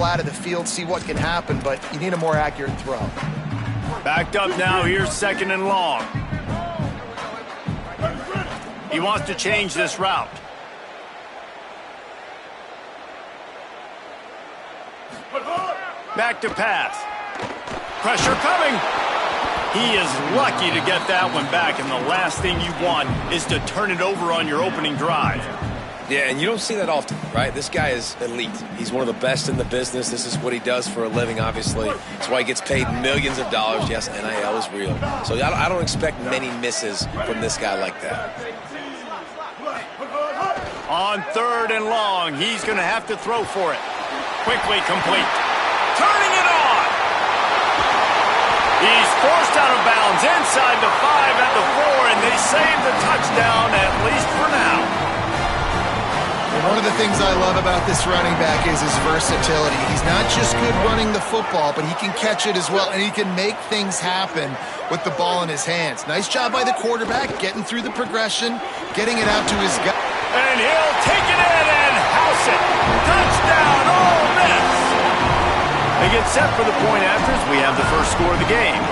out of the field, see what can happen, but you need a more accurate throw. Backed up now, here's 2nd and long. He wants to change this route. Back to pass. Pressure coming. He is lucky to get that one back, and the last thing you want is to turn it over on your opening drive. Yeah, and you don't see that often, right? This guy is elite. He's one of the best in the business. This is what he does for a living, obviously. That's why he gets paid millions of dollars. Yes, NIL is real. So I don't expect many misses from this guy like that. On 3rd and long, he's going to have to throw for it. Quickly complete. Turning it on. He's forced out of bounds inside the 5 at the 4, and they save the touchdown, at least for now. One of the things I love about this running back is his versatility. He's not just good running the football, but he can catch it as well, and he can make things happen with the ball in his hands. Nice job by the quarterback, getting through the progression, getting it out to his guy. And he'll take it in and house it. Touchdown, Ole Miss. They get set for the point afters. We have the first score of the game.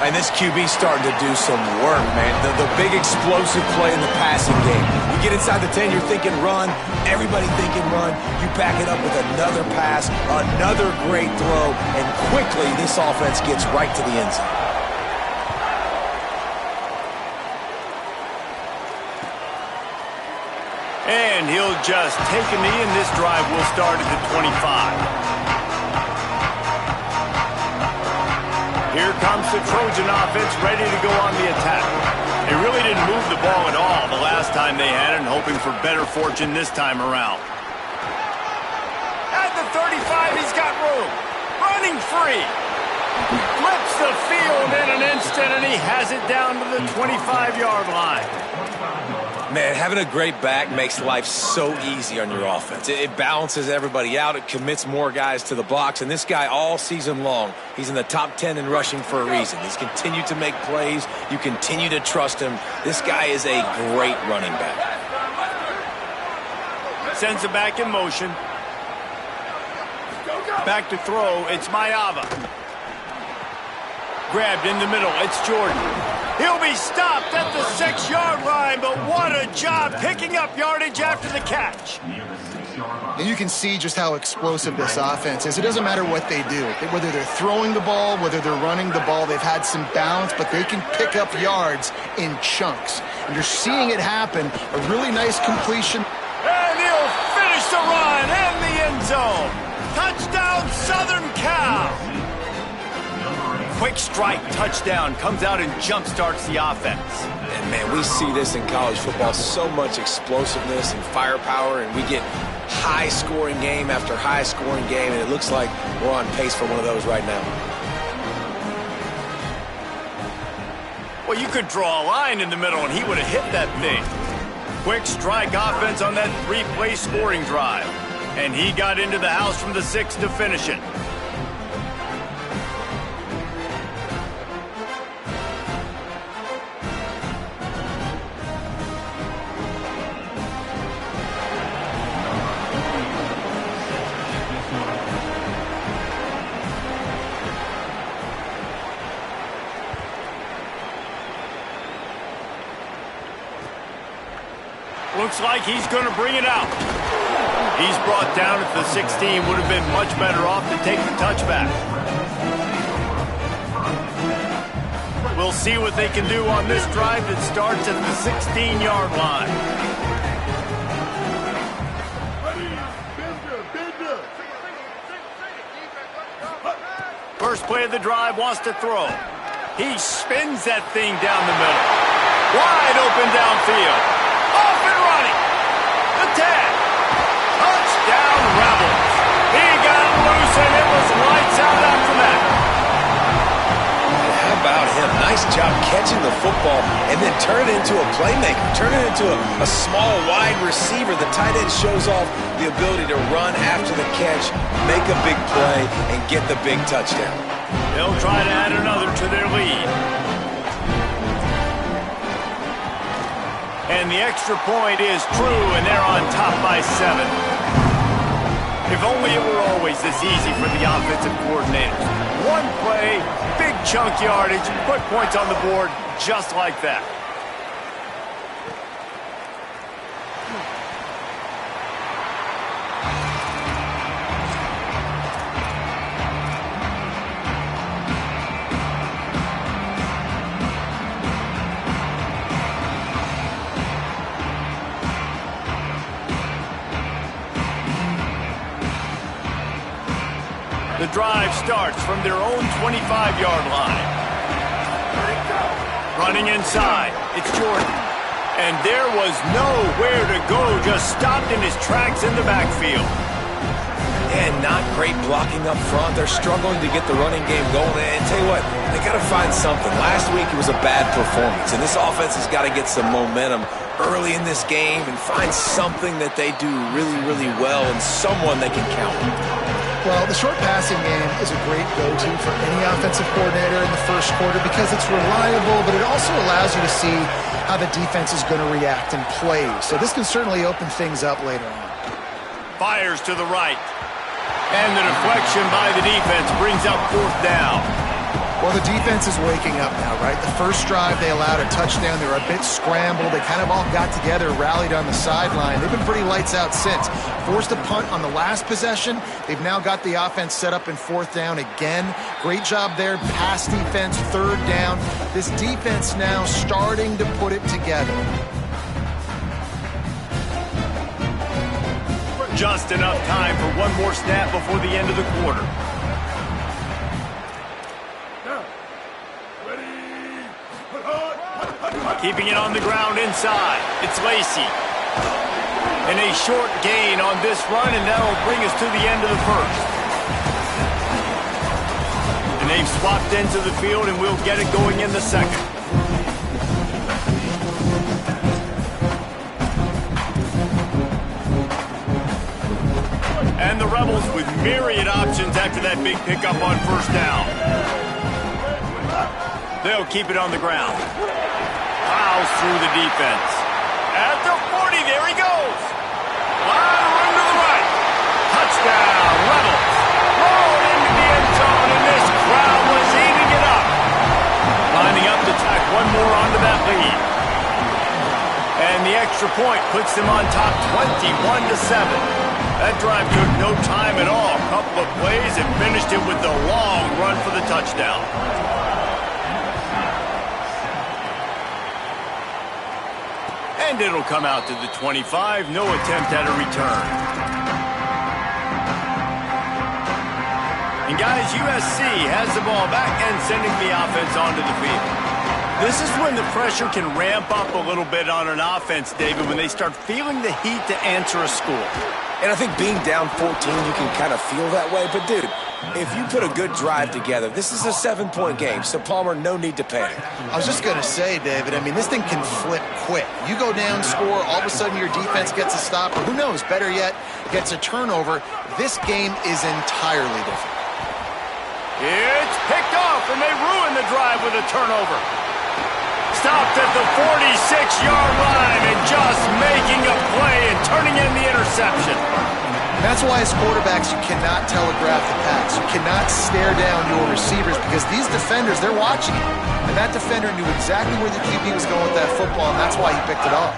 And this QB starting to do some work, man. The big explosive play in the passing game. You get inside the 10, you're thinking run. Everybody thinking run. You back it up with another pass, another great throw, and quickly this offense gets right to the end zone. And he'll just take a knee, and this drive will start at the 25. Here comes the Trojan offense ready to go on the attack. They really didn't move the ball at all the last time they had it, and hoping for better fortune this time around. At the 35, he's got room. Running free. Flips the field in an instant, and he has it down to the 25-yard line. Man, having a great back makes life so easy on your offense. It balances everybody out. It commits more guys to the box. And this guy all season long, he's in the top 10 in rushing for a reason. He's continued to make plays. You continue to trust him. This guy is a great running back. Sends it back in motion. Back to throw. It's Mayava. Grabbed in the middle. It's Jordan. He'll be stopped at the 6-yard line, but what a job picking up yardage after the catch. And you can see just how explosive this offense is. It doesn't matter what they do. Whether they're throwing the ball, whether they're running the ball, they've had some balance, but they can pick up yards in chunks. And you're seeing it happen. A really nice completion. And he'll finish the run in the end zone. Touchdown, Southern Cal. Quick strike touchdown comes out and jumpstarts the offense. And, man, we see this in college football, so much explosiveness and firepower, and we get high-scoring game after high-scoring game, and it looks like we're on pace for one of those right now. Well, you could draw a line in the middle, and he would have hit that thing. Quick strike offense on that 3-play scoring drive. And he got into the house from the 6 to finish it. Looks like he's going to bring it out. He's brought down at the 16. Would have been much better off to take the touchback. We'll see what they can do on this drive that starts at the 16-yard line. First play of the drive, wants to throw. He spins that thing down the middle. Wide open downfield. Off and running. The 10. Touchdown, Rebels. He got loose, and it was lights out after that. How about him? Nice job catching the football and then turn it into a playmaker. Turn it into a small, wide receiver. The tight end shows off the ability to run after the catch, make a big play, and get the big touchdown. They'll try to add another to their lead. And the extra point is true, and they're on top by 7. If only it were always this easy for the offensive coordinators. One play, big chunk yardage, put points on the board just like that. The drive starts from their own 25-yard line. Running inside, it's Jordan. And there was nowhere to go, just stopped in his tracks in the backfield. And not great blocking up front. They're struggling to get the running game going. And tell you what, they got to find something. Last week it was a bad performance, and this offense has got to get some momentum early in this game and find something that they do really, really well and someone they can count on. Well, the short passing game is a great go-to for any offensive coordinator in the first quarter because it's reliable, but it also allows you to see how the defense is going to react and play. So this can certainly open things up later on. Fires to the right. And the deflection by the defense brings up fourth down. Well, the defense is waking up now, right? The first drive, they allowed a touchdown. They were a bit scrambled. They kind of all got together, rallied on the sideline. They've been pretty lights out since. Forced a punt on the last possession. They've now got the offense set up in fourth down again. Great job there. Pass defense, third down. This defense now starting to put it together. Just enough time for one more snap before the end of the quarter. Keeping it on the ground inside. It's Lacy. And a short gain on this run, and that'll bring us to the end of the first. And they've swapped into the field, and we'll get it going in the second. And the Rebels with myriad options after that big pickup on first down. They'll keep it on the ground. Plows through the defense. At the 40, there he goes. Line run to the right. Touchdown, Rebels. Rolled into the end zone, and this crowd was eating it up. Lining up to tack one more onto that lead. And the extra point puts them on top 21-7. That drive took no time at all. A couple of plays and finished it with the long run for the touchdown. And it'll come out to the 25. No attempt at a return. And guys, USC has the ball back and sending the offense onto the field. This is when the pressure can ramp up a little bit on an offense, David, when they start feeling the heat to answer a score. And I think being down 14, you can kind of feel that way. But, dude, if you put a good drive together, this is a 7-point game. So, Palmer, no need to panic. I was just going to say, David, I mean, this thing can flip quick. You go down, score, all of a sudden your defense gets a stop, or who knows, better yet, gets a turnover. This game is entirely different. It's picked off, and they ruin the drive with a turnover. Stopped at the 46-yard line and just making a play and turning in the interception. That's why as quarterbacks you cannot telegraph the pass. You cannot stare down your receivers because these defenders, they're watching you. And that defender knew exactly where the QB was going with that football, and that's why he picked it off.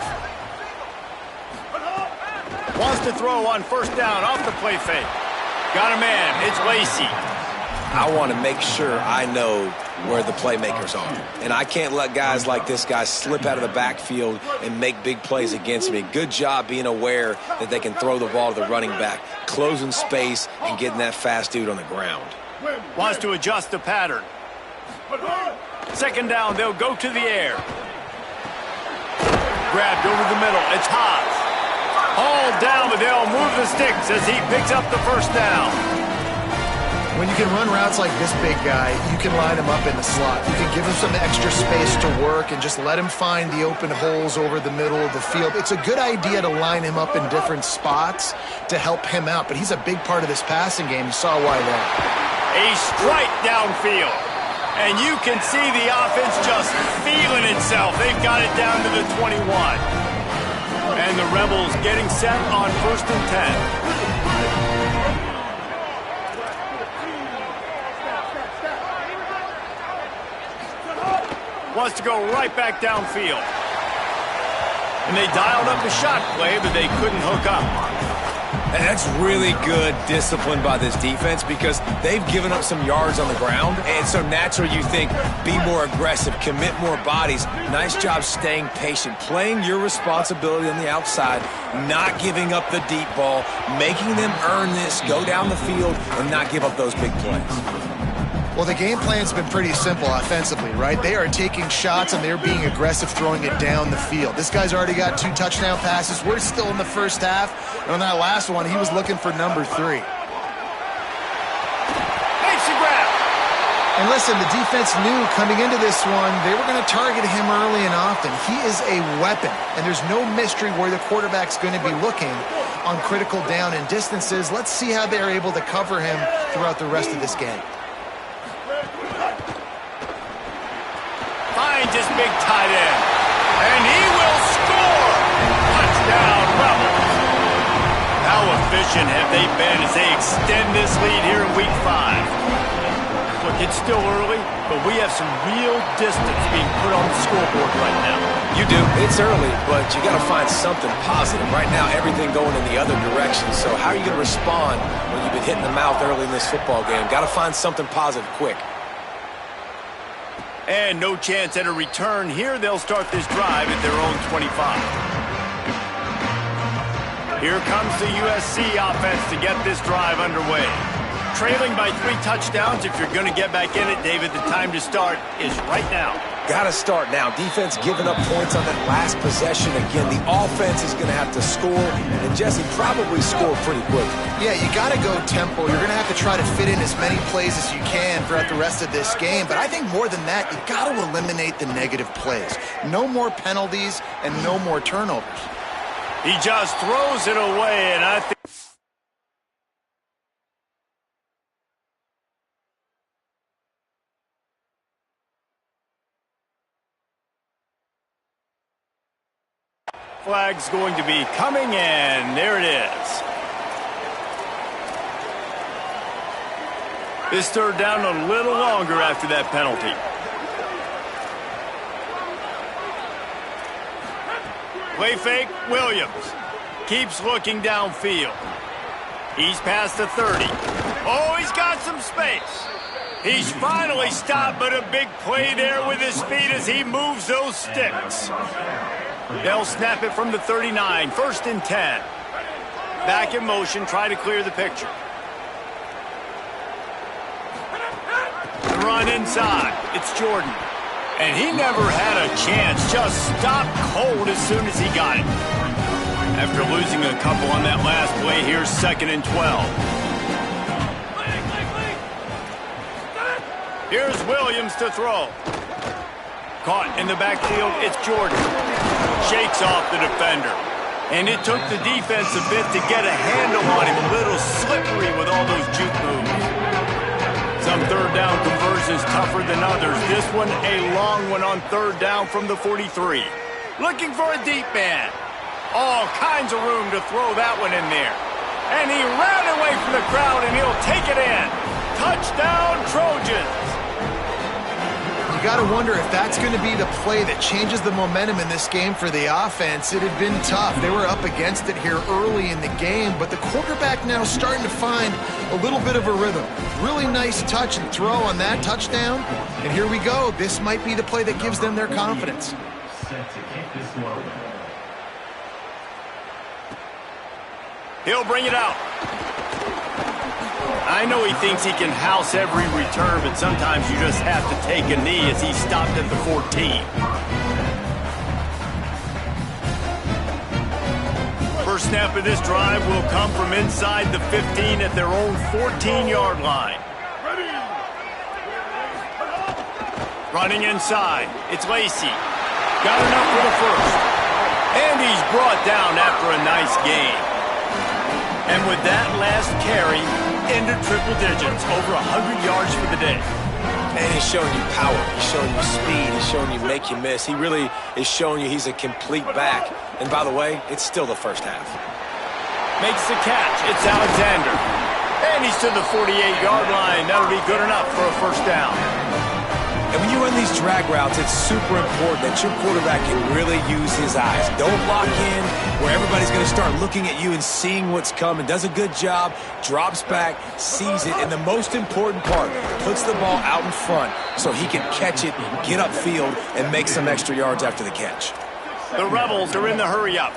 Wants to throw on first down off the play fake. Got a man. It's Lacy. I want to make sure I know where the playmakers are. And I can't let guys like this guy slip out of the backfield and make big plays against me. Good job being aware that they can throw the ball to the running back, closing space and getting that fast dude on the ground. Wants to adjust the pattern. Second down, they'll go to the air. Grabbed over the middle. It's Haas. Hauled down, but they'll move the sticks as he picks up the first down. When you can run routes like this big guy, you can line him up in the slot. You can give him some extra space to work and just let him find the open holes over the middle of the field. It's a good idea to line him up in different spots to help him out, but he's a big part of this passing game. You saw why there. A strike downfield. And you can see the offense just feeling itself. They've got it down to the 21. And the Rebels getting set on 1st and 10. Wants to go right back downfield. And they dialed up the shot play, but they couldn't hook up. And that's really good discipline by this defense because they've given up some yards on the ground. And so naturally you think, be more aggressive, commit more bodies. Nice job staying patient, playing your responsibility on the outside, not giving up the deep ball, making them earn this, go down the field, and not give up those big plays. Well, the game plan's been pretty simple offensively, right? They are taking shots and they're being aggressive, throwing it down the field. This guy's already got 2 touchdown passes. We're still in the first half. And on that last one, he was looking for number 3. Makes the grab. And listen, the defense knew coming into this one, they were going to target him early and often. He is a weapon, and there's no mystery where the quarterback's going to be looking on critical down and distances. Let's see how they're able to cover him throughout the rest of this game. Finds his big tight end. And he will score! Touchdown, Rebels! How efficient have they been as they extend this lead here in Week 5? Look, it's still early, but we have some real distance being put on the scoreboard right now. You do. It's early, but you got to find something positive. Right now, everything going in the other direction. So how are you going to respond when you've been hitting the mouth early in this football game? Got to find something positive quick. And no chance at a return here. They'll start this drive at their own 25. Here comes the USC offense to get this drive underway. Trailing by 3 touchdowns. If you're going to get back in it, David, the time to start is right now. Got to start now. Defense giving up points on that last possession. Again, the offense is going to have to score, and Jesse probably scored pretty quickly. Yeah, you got to go tempo. You're going to have to try to fit in as many plays as you can throughout the rest of this game. But I think more than that, you got to eliminate the negative plays. No more penalties and no more turnovers. He just throws it away, and I think flag's going to be coming, and there it is. This third down a little longer after that penalty. Play fake, Williams. Keeps looking downfield. He's past the 30. Oh, he's got some space. He's finally stopped, but a big play there with his feet as he moves those sticks. They'll snap it from the 39, 1st and 10. Back in motion, try to clear the picture. The run inside, it's Jordan. And he never had a chance, just stopped cold as soon as he got it. After losing a couple on that last play, here's 2nd and 12. Here's Williams to throw. Caught in the backfield, it's Jordan. Shakes off the defender. And it took the defense a bit to get a handle on him. A little slippery with all those juke moves. Some third down conversions tougher than others. This one a long one on 3rd down from the 43. Looking for a deep man. All kinds of room to throw that one in there. And he ran away from the crowd, and he'll take it in. Touchdown, Trojans. You got to wonder if that's going to be the play that changes the momentum in this game for the offense. It had been tough. They were up against it here early in the game, but the quarterback now starting to find a little bit of a rhythm. Really nice touch and throw on that touchdown. And here we go. This might be the play that gives them their confidence. He'll bring it out. I know he thinks he can house every return, but sometimes you just have to take a knee as he stopped at the 14. First snap of this drive will come from inside the 15 at their own 14-yard line. Running inside, it's Lacy. Got enough for the first. And he's brought down after a nice gain. And with that last carry, into triple digits, over 100 yards for the day. And he's showing you power. He's showing you speed. He's showing you make you miss. He really is showing you he's a complete back. And by the way, it's still the first half. Makes the catch. It's Alexander. And he's to the 48-yard line. That'll be good enough for a first down. And when you run these drag routes, it's super important that your quarterback can really use his eyes. Don't lock in where everybody's going to start looking at you and seeing what's coming. Does a good job, drops back, sees it, and the most important part, puts the ball out in front so he can catch it, get upfield, and make some extra yards after the catch. The Rebels are in the hurry-up.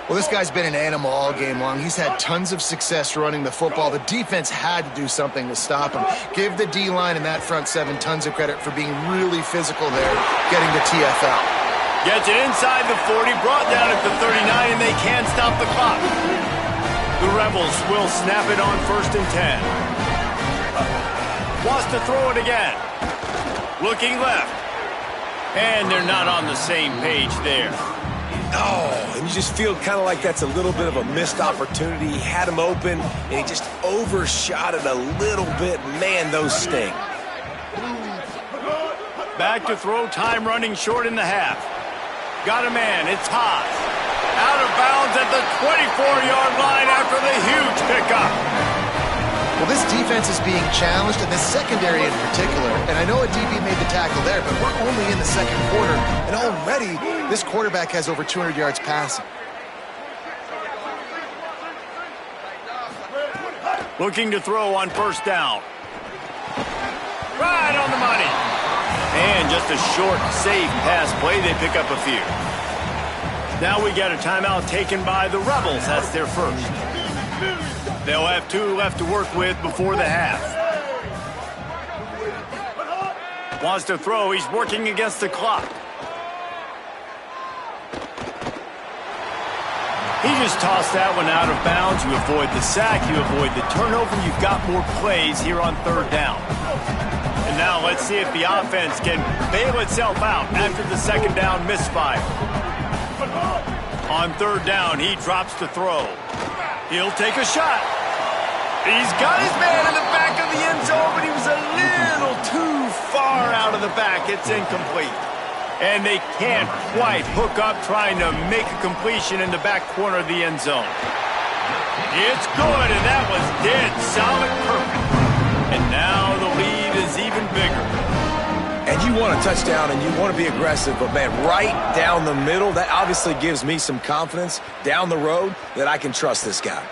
Well, this guy's been an animal all game long. He's had tons of success running the football. The defense had to do something to stop him. Give the D-line and that front seven tons of credit for being really physical there, getting to TFL. Gets it inside the 40, brought down at the 39, and they can't stop the clock. The Rebels will snap it on 1st and 10. Wants to throw it again. Looking left. And they're not on the same page there. Oh, and you just feel kind of like that's a little bit of a missed opportunity. He had him open, and he just overshot it a little bit. Man, those sting. Back to throw, time running short in the half. Got a man, it's Haas. Out of bounds at the 24-yard line after the huge pickup. Well, this defense is being challenged, and this secondary in particular. And I know a DB made the tackle there, but we're only in the second quarter, and already this quarterback has over 200 yards passing. Looking to throw on 1st down. Right on the money. And just a short, safe pass play. They pick up a few. Now we got a timeout taken by the Rebels. That's their first. They'll have 2 left to work with before the half. Wants to throw. He's working against the clock. He just tossed that one out of bounds. You avoid the sack. You avoid the turnover. You've got more plays here on 3rd down. And now let's see if the offense can bail itself out after the 2nd down misfire. On 3rd down, he drops to throw. He'll take a shot. He's got his man in the back of the end zone, but he was a little too far out of the back. It's incomplete. And they can't quite hook up trying to make a completion in the back corner of the end zone. It's good, and that was dead solid perfect. And now the lead is even bigger. And you want a touchdown, and you want to be aggressive, but, man, right down the middle, that obviously gives me some confidence down the road that I can trust this guy.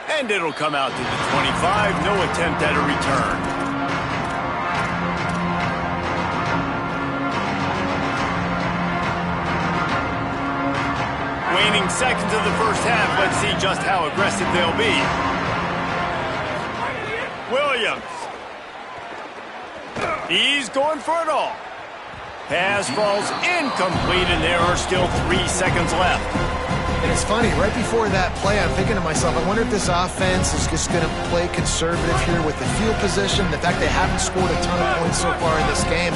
And it'll come out to the 25. No attempt at a return. Waning seconds of the first half. Let's see just how aggressive they'll be. Williams. He's going for it all. Pass falls incomplete, and there are still 3 seconds left. And it's funny, right before that play, I'm thinking to myself, I wonder if this offense is just going to play conservative here with the field position, the fact they haven't scored a ton of points so far in this game,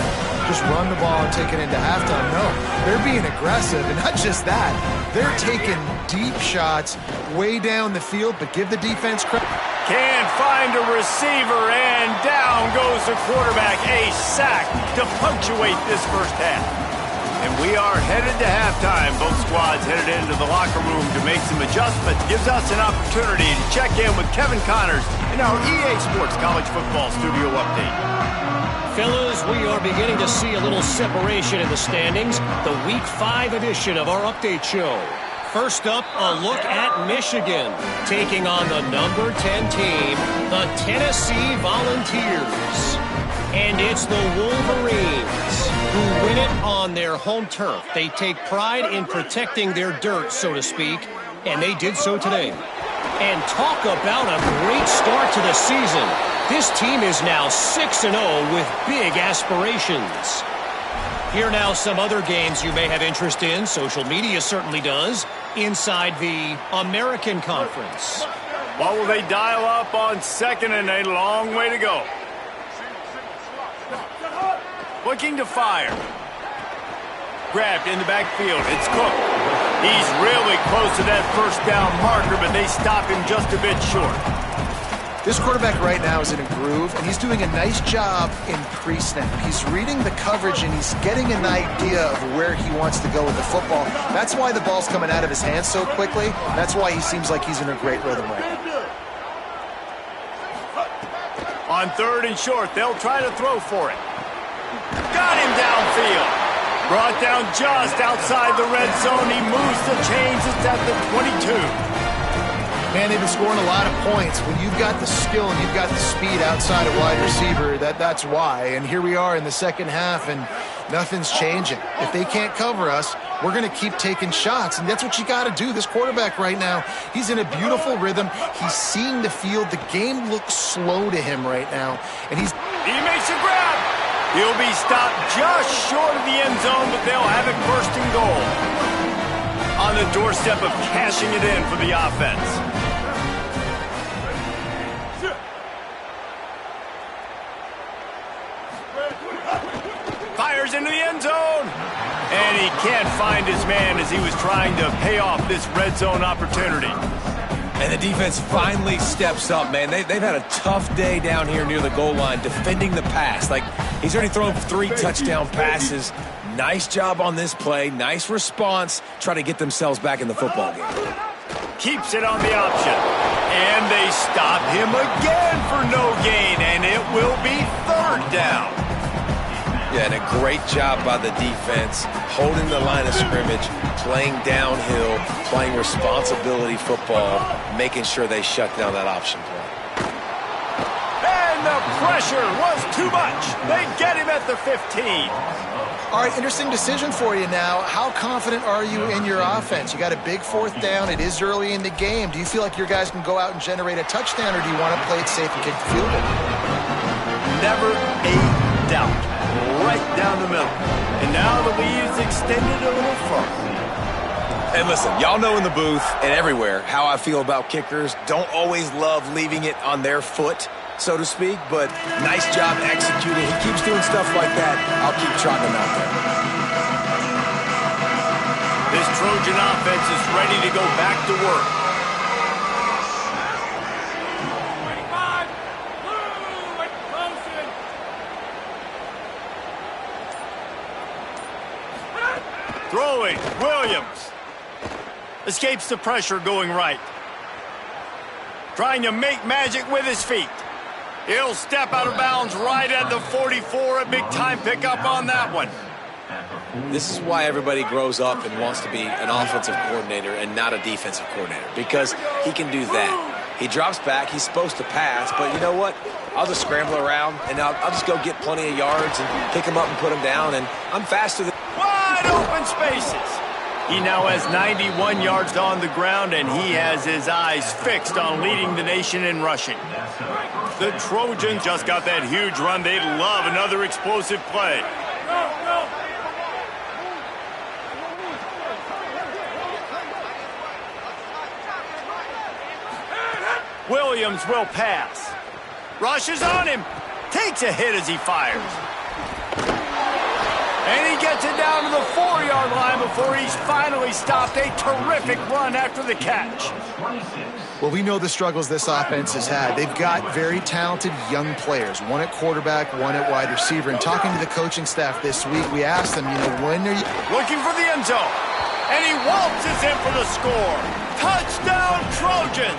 just run the ball and take it into halftime. No, they're being aggressive, and not just that, they're taking deep shots way down the field, but give the defense credit. Can't find a receiver, and down goes the quarterback. A sack to punctuate this first half. And we are headed to halftime. Both squads headed into the locker room to make some adjustments. Gives us an opportunity to check in with Kevin Connors in our EA Sports College Football Studio Update. Fellas, we are beginning to see a little separation in the standings. The Week 5 edition of our update show. First up, a look at Michigan, taking on the number 10 team, the Tennessee Volunteers. And it's the Wolverines who win it on their home turf. They take pride in protecting their dirt, so to speak, and they did so today. And talk about a great start to the season. This team is now 6-0 with big aspirations. Here now some other games you may have interest in. Social media certainly does. Inside the American Conference. What will they dial up on 2nd and a long way to go? Looking to fire. Grabbed in the backfield. It's Cook. He's really close to that first down marker, but they stop him just a bit short. This quarterback right now is in a groove, and he's doing a nice job in pre-snap. He's reading the coverage, and he's getting an idea of where he wants to go with the football. That's why the ball's coming out of his hands so quickly. That's why he seems like he's in a great rhythm right now. On 3rd and short, they'll try to throw for it. Got him downfield. Brought down just outside the red zone. He moves the chains. It's at the 22. Man, they've been scoring a lot of points. When you've got the skill and you've got the speed outside of wide receiver, that's why. And here we are in the second half, and nothing's changing. If they can't cover us, we're going to keep taking shots, and that's what you got to do. This quarterback right now, he's in a beautiful rhythm. He's seeing the field. The game looks slow to him right now, and he makes a grab. He'll be stopped just short of the end zone, but they'll have it first and goal. On the doorstep of cashing it in for the offense. Fires into the end zone. And he can't find his man as he was trying to pay off this red zone opportunity. And the defense finally steps up, man. They've had a tough day down here near the goal line defending the pass. Like, he's already thrown 3 touchdown passes. Nice job on this play. Nice response. Try to get themselves back in the football game. Keeps it on the option. And they stop him again for no gain. And it will be third down. Yeah, and a great job by the defense, holding the line of scrimmage, playing downhill, playing responsibility football, making sure they shut down that option play. And the pressure was too much. They get him at the 15. All right, interesting decision for you now. How confident are you in your offense? You got a big fourth down. It is early in the game. Do you feel like your guys can go out and generate a touchdown, or do you want to play it safe and kick the field goal? Never a doubt. Right down the middle. And now the lead is extended a little further. And listen, y'all know in the booth and everywhere how I feel about kickers. Don't always love leaving it on their foot, so to speak, but nice job executing. He keeps doing stuff like that. I'll keep trotting him out there. This Trojan offense is ready to go back to work. Throwing, Williams. Escapes the pressure going right. Trying to make magic with his feet. He'll step out of bounds right at the 44. A big-time pickup on that one. This is why everybody grows up and wants to be an offensive coordinator and not a defensive coordinator, because he can do that. He drops back. He's supposed to pass, but you know what? I'll just scramble around, and I'll just go get plenty of yards and pick him up and put him down, and I'm faster than... Wide open spaces. He now has 91 yards on the ground, and he has his eyes fixed on leading the nation in rushing. The Trojans just got that huge run. They'd love another explosive play. Williams will pass. Rushes on him. Takes a hit as he fires. And he gets it down to the 4-yard line before he's finally stopped. A terrific run after the catch. Well, we know the struggles this offense has had. They've got very talented young players, one at quarterback, one at wide receiver. And talking to the coaching staff this week, we asked them, when are you... Looking for the end zone. And he waltzes in for the score. Touchdown, Trojans!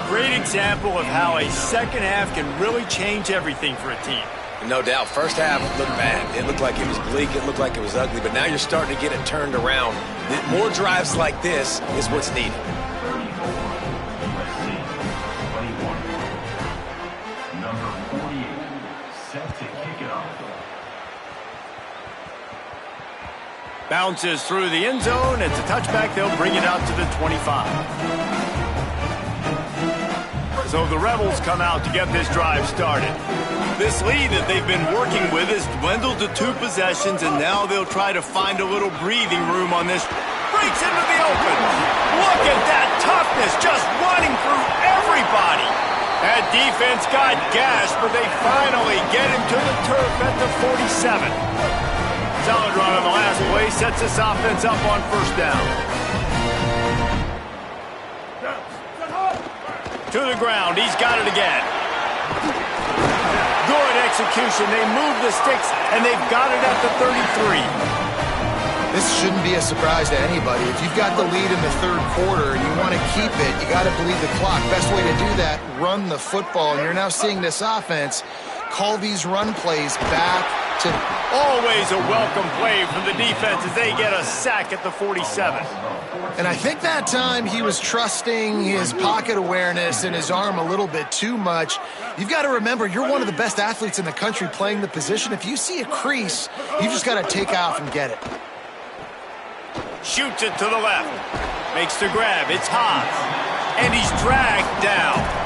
Great example of how a second half can really change everything for a team. No doubt. First half looked bad. It looked like it was bleak. It looked like it was ugly. But now you're starting to get it turned around. More drives like this is what's needed. Number 48, set to kick it off. Bounces through the end zone. It's a touchback. They'll bring it out to the 25. So the Rebels come out to get this drive started. This lead that they've been working with has dwindled to 2 possessions, and now they'll try to find a little breathing room on this. Breaks into the open. Look at that toughness, just running through everybody. That defense got gashed, but they finally get him to the turf at the 47. Solid run on the last play, sets this offense up on first down. To the ground, he's got it again. Good execution. They move the sticks, and they've got it at the 33. This shouldn't be a surprise to anybody. If you've got the lead in the third quarter and you want to keep it, you got to bleed the clock. Best way to do that, run the football. And you're now seeing this offense call these run plays back to... Always a welcome play from the defense as they get a sack at the 47. And I think that time he was trusting his pocket awareness and his arm a little bit too much. You've got to remember, you're one of the best athletes in the country playing the position. If you see a crease, you just got to take off and get it. Shoots it to the left. Makes the grab. It's Haas. And he's dragged down.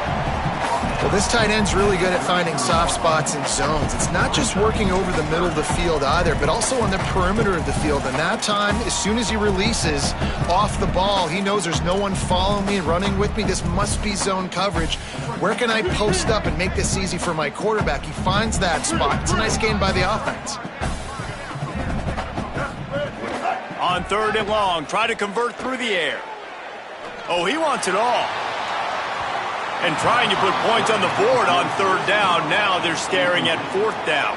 Well, this tight end's really good at finding soft spots in zones. It's not just working over the middle of the field either, but also on the perimeter of the field. And that time, as soon as he releases off the ball, he knows there's no one following me and running with me. This must be zone coverage. Where can I post up and make this easy for my quarterback? He finds that spot. It's a nice gain by the offense. On 3rd and long, try to convert through the air. Oh, he wants it all. And trying to put points on the board on 3rd down. Now they're staring at 4th down.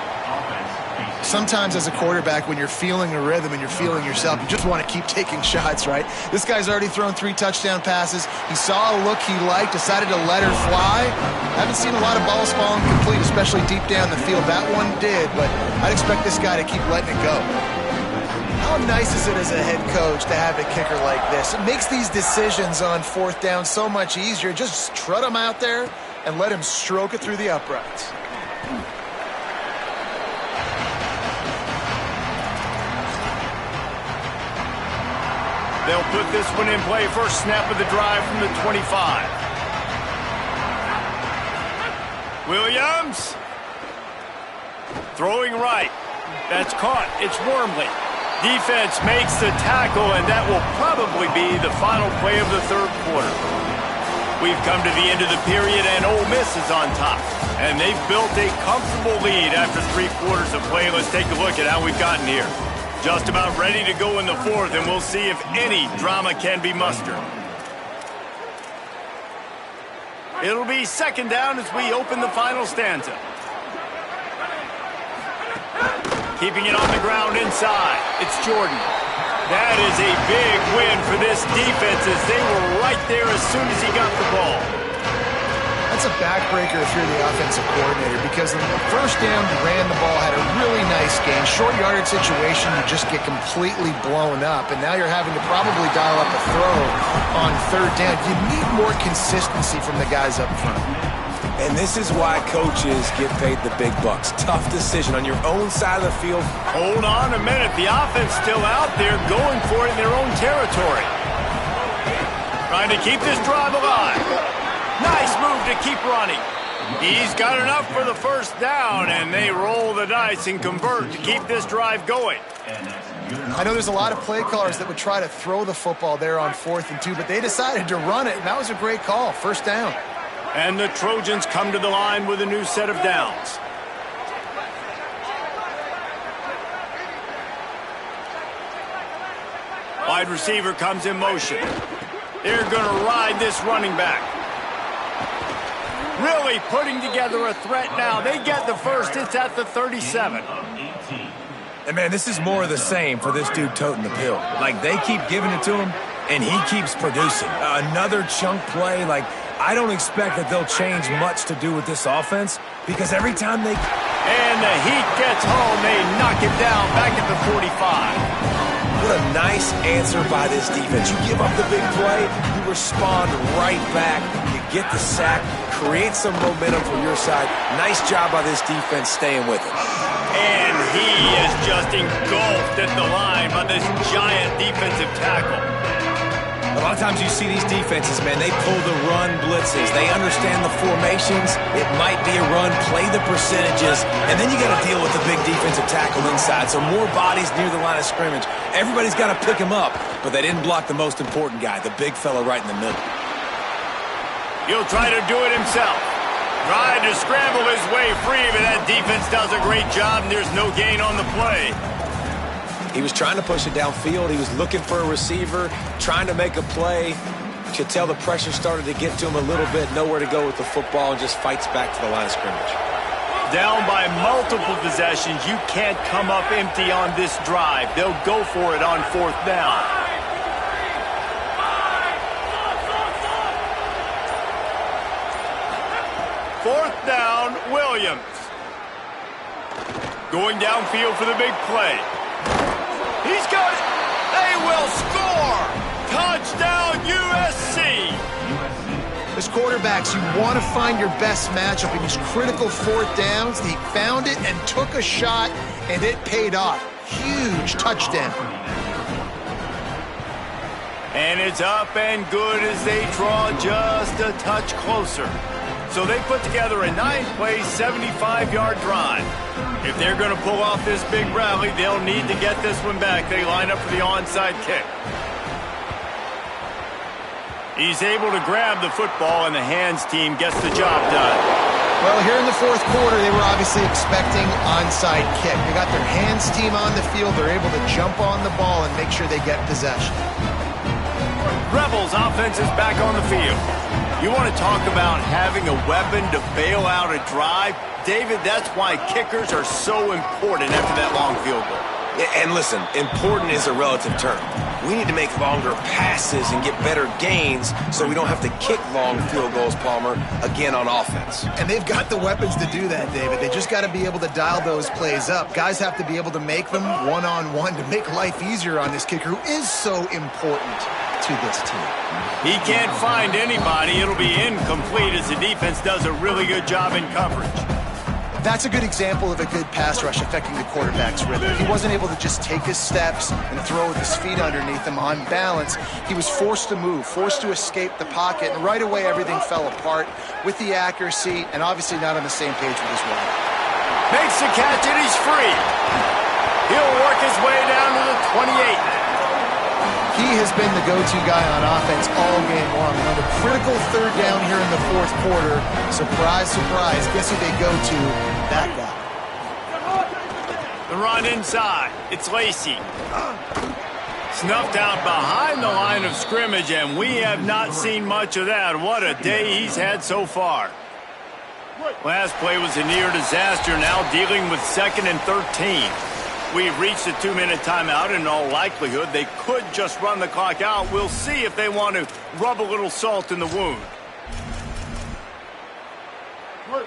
Sometimes as a quarterback, when you're feeling a rhythm and you're feeling yourself, you just want to keep taking shots, right? This guy's already thrown 3 touchdown passes. He saw a look he liked, decided to let her fly. Haven't seen a lot of balls falling complete, especially deep down the field. That one did, but I'd expect this guy to keep letting it go. How nice is it as a head coach to have a kicker like this? It makes these decisions on 4th down so much easier. Just trot him out there and let him stroke it through the uprights. They'll put this one in play. First snap of the drive from the 25. Williams. Throwing right. That's caught. It's Wormley. Defense makes the tackle, and that will probably be the final play of the 3rd quarter. We've come to the end of the period, and Ole Miss is on top. And they've built a comfortable lead after 3 quarters of play. Let's take a look at how we've gotten here. Just about ready to go in the 4th, and we'll see if any drama can be mustered. It'll be 2nd down as we open the final stanza. Keeping it on the ground inside. It's Jordan. That is a big win for this defense as they were right there as soon as he got the ball. That's a backbreaker if you're the offensive coordinator, because in the 1st down, you ran the ball, had a really nice gain. Short yardage situation, you just get completely blown up, and now you're having to probably dial up a throw on 3rd down. You need more consistency from the guys up front. And this is why coaches get paid the big bucks. Tough decision on your own side of the field. Hold on a minute. The offense still out there going for it in their own territory. Trying to keep this drive alive. Nice move to keep running. He's got enough for the 1st down, and they roll the dice and convert to keep this drive going. I know there's a lot of play callers that would try to throw the football there on 4th and 2, but they decided to run it, and that was a great call. 1st down. And the Trojans come to the line with a new set of downs. Wide receiver comes in motion. They're going to ride this running back. Really putting together a threat now. They get the 1st. It's at the 37. And, man, this is more of the same for this dude toting the pill. Like, they keep giving it to him, and he keeps producing. Another chunk play, like... I don't expect that they'll change much to do with this offense because every time they... And the heat gets home. They knock it down back at the 45. What a nice answer by this defense. You give up the big play, you respond right back, you get the sack, create some momentum for your side. Nice job by this defense staying with it. And he is just engulfed at the line by this giant defensive tackle. A lot of times you see these defenses, man, they pull the run blitzes. They understand the formations. It might be a run, play the percentages, and then you got to deal with the big defensive tackle inside. So more bodies near the line of scrimmage. Everybody's got to pick him up, but they didn't block the most important guy, the big fella right in the middle. He'll try to do it himself. Tried to scramble his way free, but that defense does a great job, and there's no gain on the play. He was trying to push it downfield. He was looking for a receiver, trying to make a play. You could tell the pressure started to get to him a little bit, nowhere to go with the football, and just fights back to the line of scrimmage. Down by multiple possessions, you can't come up empty on this drive. They'll go for it on 4th down. Fourth down, Williams. Going downfield for the big play. He's got it. They will score. Touchdown, USC. As quarterbacks, you want to find your best matchup in these critical fourth downs. He found it and took a shot, and it paid off. Huge touchdown. And it's up and good as they draw just a touch closer. So they put together a 9-play, 75-yard drive. If they're going to pull off this big rally, they'll need to get this one back. They line up for the onside kick. He's able to grab the football, and the hands team gets the job done. Well, here in the fourth quarter, they were obviously expecting onside kick. They got their hands team on the field. They're able to jump on the ball and make sure they get possession. Rebels offense is back on the field. You want to talk about having a weapon to bail out a drive? David, that's why kickers are so important after that long field goal. And listen, important is a relative term. We need to make longer passes and get better gains so we don't have to kick long field goals, Palmer, again on offense. And they've got the weapons to do that, David. They just got to be able to dial those plays up. Guys have to be able to make them one-on-one to make life easier on this kicker, who is so important to this team. He can't find anybody. It'll be incomplete as the defense does a really good job in coverage. That's a good example of a good pass rush affecting the quarterback's rhythm. He wasn't able to just take his steps and throw with his feet underneath him on balance. He was forced to move, forced to escape the pocket, and right away everything fell apart with the accuracy and obviously not on the same page with his run. Makes the catch and he's free. He'll work his way down to the 28. He has been the go-to guy on offense all game long. And on the critical third down here in the fourth quarter, surprise, surprise, guess who they go to? That guy. The run inside. It's Lacy. Snuffed out behind the line of scrimmage, and we have not seen much of that. What a day he's had so far. Last play was a near disaster, now dealing with 2nd and 13. We've reached a 2-minute timeout. In all likelihood, they could just run the clock out. We'll see if they want to rub a little salt in the wound.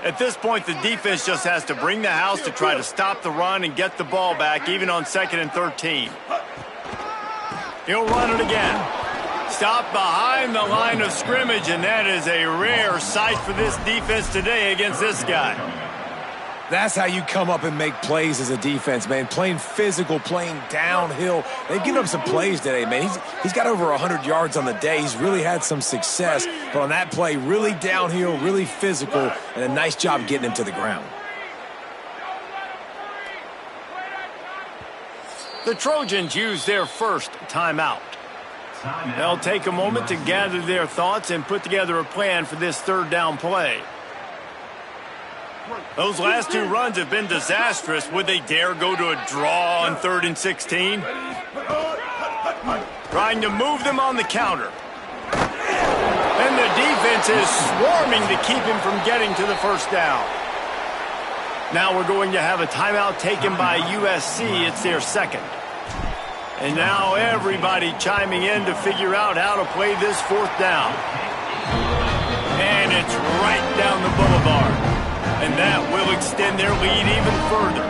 At this point, the defense just has to bring the house to try to stop the run and get the ball back, even on 2nd and 13. He'll run it again. Stop behind the line of scrimmage, and that is a rare sight for this defense today against this guy. That's how you come up and make plays as a defense, man. Playing physical, playing downhill. They've given up some plays today, man. He's got over 100 yards on the day. He's really had some success. But on that play, really downhill, really physical, and a nice job getting him to the ground. The Trojans use their first timeout. They'll take a moment to gather their thoughts and put together a plan for this third down play. Those last 2 runs have been disastrous. Would they dare go to a draw on 3rd and 16? Trying to move them on the counter. And the defense is swarming to keep him from getting to the first down. Now we're going to have a timeout taken by USC. It's their 2nd. And now everybody chiming in to figure out how to play this 4th down. And it's right down the boulevard. And that will extend their lead even further.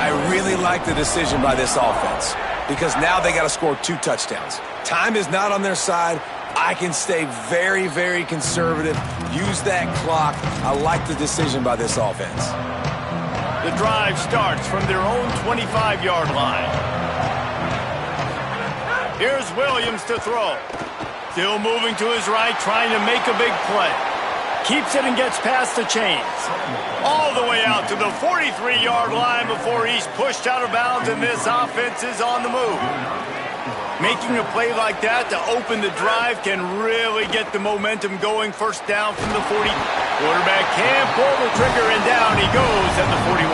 I really like the decision by this offense because now they got to score 2 touchdowns. Time is not on their side. I can stay very, very conservative. Use that clock. I like the decision by this offense. The drive starts from their own 25-yard line. Here's Williams to throw. Still moving to his right, trying to make a big play. Keeps it and gets past the chains. All the way out to the 43-yard line before he's pushed out of bounds, and this offense is on the move. Making a play like that to open the drive can really get the momentum going. First down from the 40. Quarterback can't pull the trigger, and down he goes at the 41.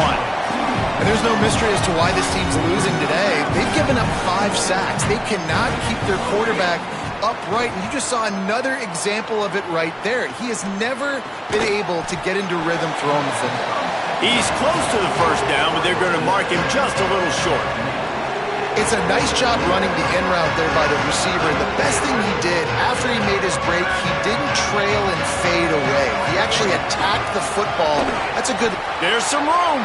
And there's no mystery as to why this team's losing today. They've given up 5 sacks. They cannot keep their quarterback upright, and you just saw another example of it right there. He has never been able to get into rhythm throwing the football. He's close to the first down, but they're going to mark him just a little short. It's a nice job running the in route there by the receiver. And the best thing he did after he made his break, he didn't trail and fade away. He actually attacked the football. That's a good... There's some room.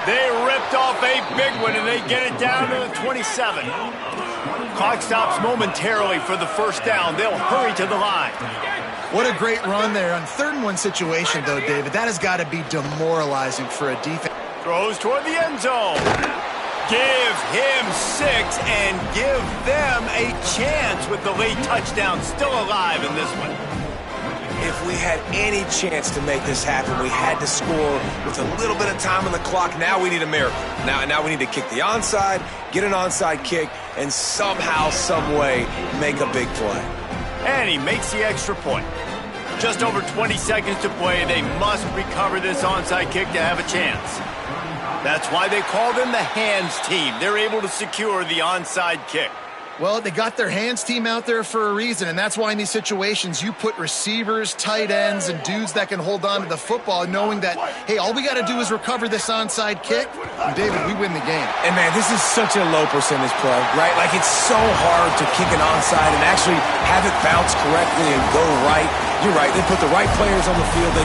They ripped off a big one, and they get it down to the 27. Clock stops momentarily for the first down. They'll hurry to the line. What a great run there. On 3rd-and-1 situation, though, David, that has got to be demoralizing for a defense. Throws toward the end zone. Give him 6 and give them a chance with the late touchdown still alive in this one. If we had any chance to make this happen, we had to score with a little bit of time on the clock. Now we need a miracle. Now we need to kick the onside, get an onside kick, and somehow, some way, make a big play. And he makes the extra point. Just over 20 seconds to play. They must recover this onside kick to have a chance. That's why they call them the hands team. They're able to secure the onside kick. Well, they got their hands team out there for a reason, and that's why in these situations you put receivers, tight ends, and dudes that can hold on to the football, knowing that, hey, all we got to do is recover this onside kick, and David, we win the game. And, man, this is such a low percentage play, right? Like, it's so hard to kick an onside and actually have it bounce correctly and go right. You're right. They put the right players on the field. They did